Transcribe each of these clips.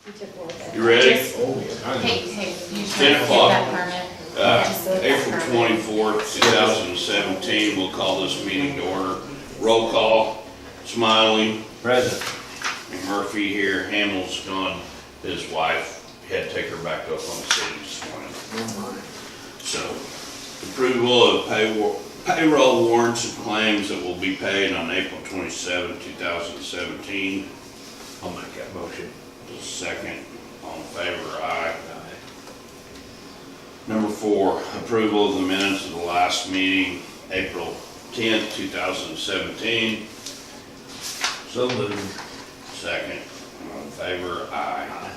You ready? Hey, you 10 trying to o'clock. get that permit? April 24th, 2017, we'll call this meeting to order. Roll call, Smiley, Present. Murphy here, Hamill's gone, his wife had to take her back up on the city this morning. So, approval of payroll warrants and claims that will be paid on April 27, 2017. I'll make that motion. Second, all in favor, aye. Number 4, approval of the minutes of the last meeting, April 10th, 2017. So moved. Second, all in favor, aye.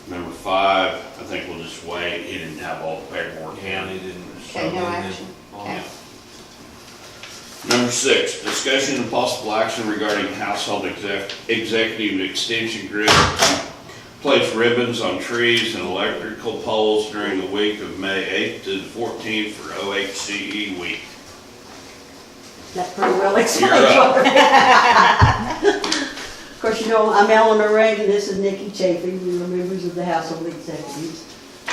Number 5, I think we'll just wait, he didn't have all the paperwork in. County didn't. Okay, no action. Yeah. Number 6, discussion and possible action regarding household executive extension grid. Place ribbons on trees and electrical poles during the week of May 8th to the 14th for OHCE week. That pretty well explains You're up. what. Of course, you know, I'm Eleanor Reagan, this is Nikki Chafee, we are members of the Household Executives.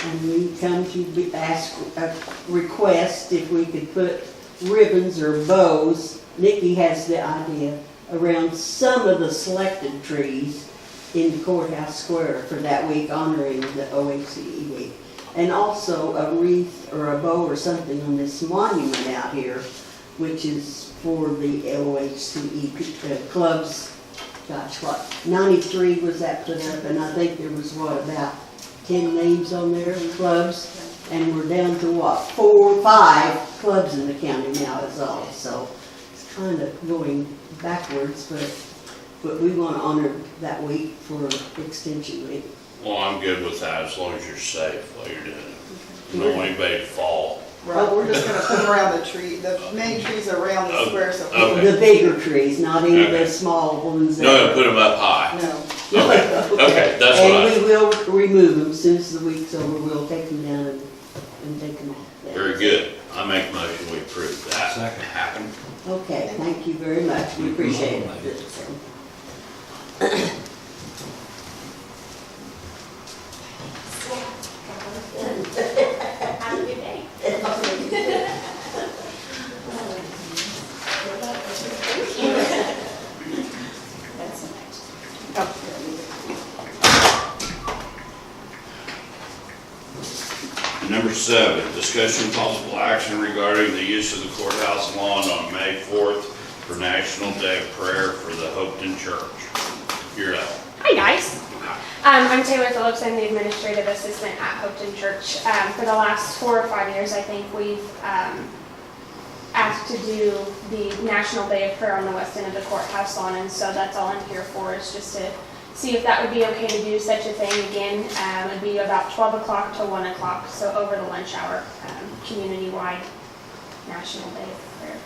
And we come to ask a request if we could put ribbons or bows. Nikki has the idea around some of the selected trees in the courthouse square for that week, honoring the OHCE week. And also a wreath or a bow or something on this monument out here, which is for the OHCE clubs. Gosh, what, 93 was that put up, and I think there was, what, about 10 names on there, clubs, and we're down to what, 4 or 5 clubs in the county now is all, so it's kind of going backwards, but we want to honor that week for Extension Week. Well, I'm good with that as long as you're safe while you're doing it. You don't want anybody to fall. Right, we're just gonna put them around the tree, the main trees around the square, so. Okay. The bigger trees, not any of Okay. the small ones. No, put them up high. No, Okay, that's what And we will remove them as soon as the week's over, we'll take them down and take them off. Very good. I make a motion we approve that. Second. Happen. Okay, thank you very much, we appreciate it. Have a good day. That's nice. Number 7, discussion and possible action regarding the use of the courthouse lawn on May 4th for National Day of Prayer for the Hopeton Church. You're up. Hi guys, I'm Taylor Phillips. I'm the administrative assistant at Hopeton Church. For the last 4 or 5 years, I think we've asked to do the National Day of Prayer on the west end of the courthouse lawn, and so that's all I'm here for, is just to see if that would be okay to do such a thing again. It would be about 12 o'clock to 1 o'clock, so over the lunch hour, community-wide National Day of Prayer.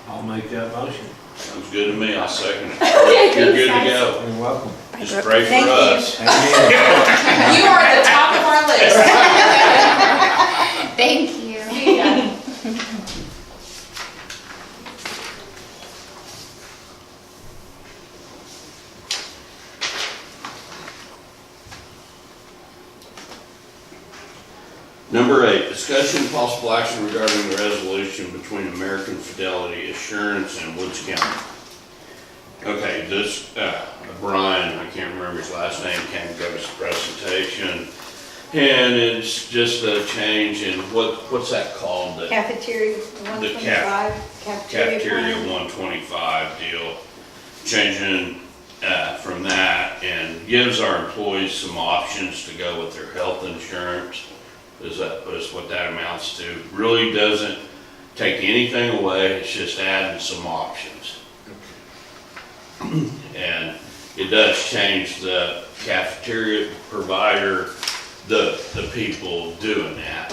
I'll make that motion. Sounds good to me. I'll second it. Okay, You're good to thanks, go. You're welcome. Just pray for Thank you. us. You are at the top of our list. Thank you. Yeah. Number 8, discussion and possible action regarding the resolution between American Fidelity Assurance and Woods County. Okay, this, Brian, I can't remember his last name, came to give us a presentation. And it's just a change in, what's that called? The cafeteria The 125, cafeteria plan. 125 deal. Changing from that and gives our employees some options to go with their health insurance. Is what that amounts to. Really doesn't take anything away, it's just adding some options. And it does change the cafeteria provider, the people doing that.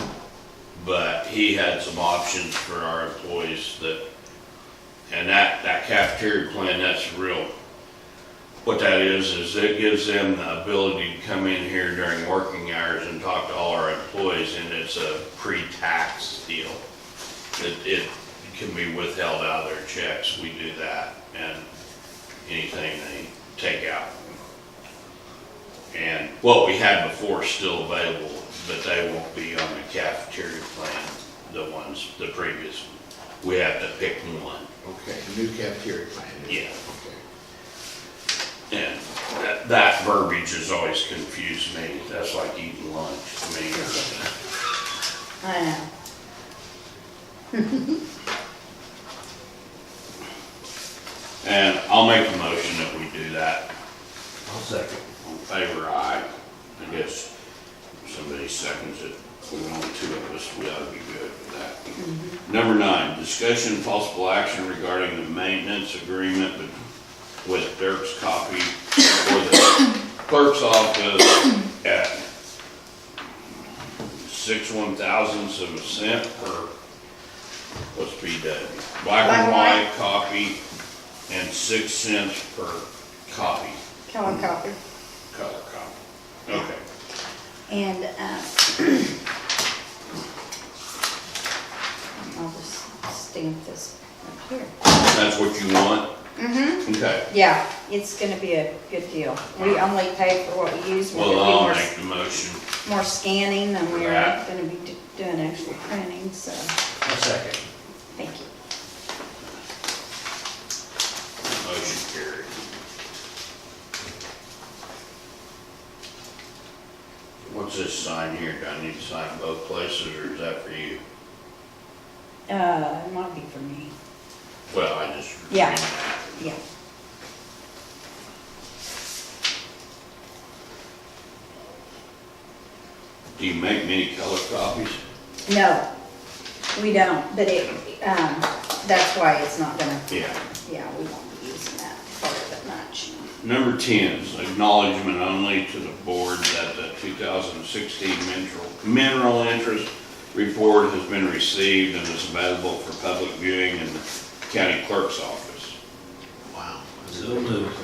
But he had some options for our employees and that cafeteria plan, that's real. What that is it gives them the ability to come in here during working hours and talk to all our employees, and it's a pre-tax deal. It can be withheld out of their checks, we do that, and anything they take out. And what we had before is still available, but they won't be on the cafeteria plan, the previous one. We have to pick one. Okay, the new cafeteria plan. Yeah. Okay. And that verbiage has always confused me. That's like eating lunch to me. I know. And I'll make a motion that we do that. I'll second. On favor, aye. I guess if somebody seconds it. We only two of us, we ought to be good with that. Number 9, discussion and possible action regarding the maintenance agreement with Dirk's Copy for the clerk's office at 6/1000ths of a cent per, what's BW? Black and white copy and 6 cents per copy, Color copy. color copy. Okay. And, I'll just stamp this up here. That's what you want? Mm-hmm. Okay. Yeah, it's gonna be a good deal. We only pay for what we use. We're Well, gonna I'll be make the motion. more scanning than we're Right. gonna be doing actual printing, so, I'll second. thank you. Motion carried. What's this sign here? Do I need to sign both places, or is that for you? It might be for me. Well, I just. Yeah. Yeah. Do you make many color copies? No, we don't, but that's why it's not gonna, Yeah. yeah, we won't be using that part of it much. Number 10 is acknowledgement only to the board that the 2016 mineral interest report has been received and is available for public viewing in the county clerk's office. Wow. So moved.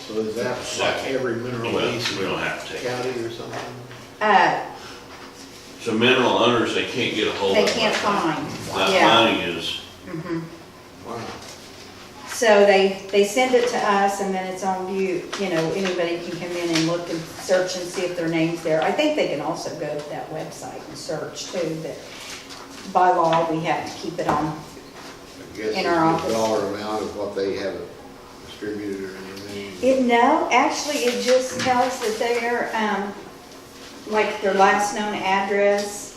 So is that like every mineral Well, lease we in don't the have to take it. county or something? So mineral owners, they can't get a hold of. They can't find, That yeah. money is, Wow. So they send it to us and then it's on view, you know, anybody can come in and look and search and see if their name's there. I think they can also go to that website and search too, but by law, we have to keep it on. I guess In it's our the office. dollar amount of what they have distributed or anything. No, actually, it just tells that they're, like their last known address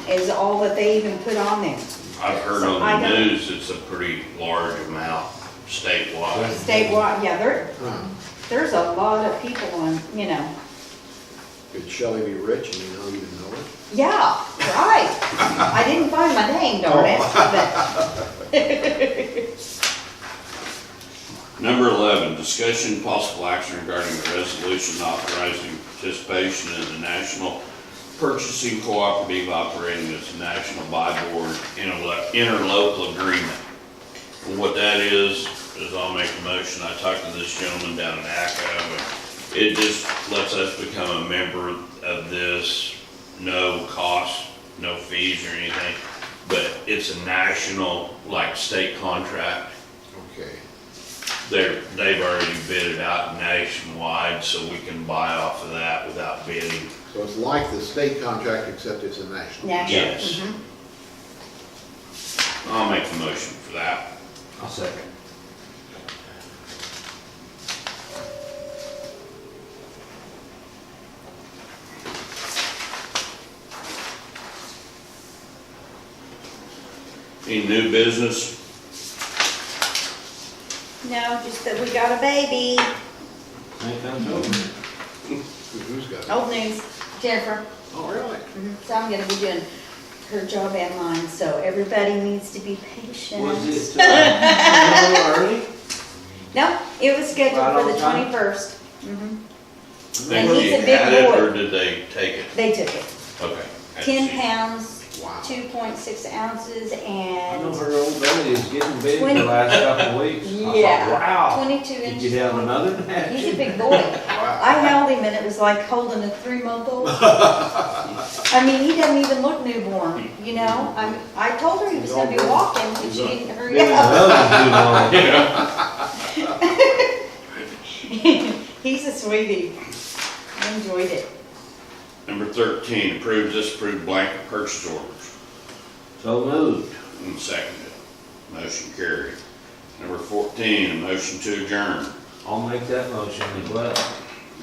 is all that they even put on there. I've heard So I on the don't- news, it's a pretty large amount statewide. Statewide, yeah, Huh. there's a lot of people on, you know, Could Shelley be rich and you don't even know it? yeah, right. I didn't find my name, darn it, but, Number 11, discussion possible action regarding the resolution authorizing participation in the National Purchasing Cooperative operating as a national buy board interlocal agreement. And what that is I'll make a motion. I talked to this gentleman down in ACA, and it just lets us become a member of this, no cost, no fees or anything, but it's a national, like, state contract. Okay. They've already bid it out nationwide, so we can buy off of that without bidding. So it's like the state contract, except it's a national. national. Yes. I'll make the motion for that. I'll second. Any new business? No, just that we got a baby. Ain't comes over. Who's got it? Old news, Jennifer. Oh, really? So I'm gonna be doing her job and mine, so everybody needs to be patient. Was it, a little early? No, it was scheduled Right for on the time? 21st. Think And he's you a big had it, boy. or did they take it? They took it. Okay. 10 pounds, Wow. 2.6 ounces, I know and her old belly is getting big the 20 last couple of weeks. I thought, Yeah. wow. 22 Did inches. you have another than that? He's a big boy. I held him and it was like holding a 3-month-old. I mean, he doesn't even look newborn, you know? I told her he was gonna be walking, but she didn't hurry Been in up. the oven too long. He's a sweetie. I enjoyed it. Number 13, approve, disapprove blanket purchase orders. So moved. And seconded. Motion carried. Number 14, a motion to adjourn. I'll make that motion as well.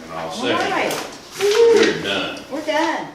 And I'll All second right, it. We're done. we're done.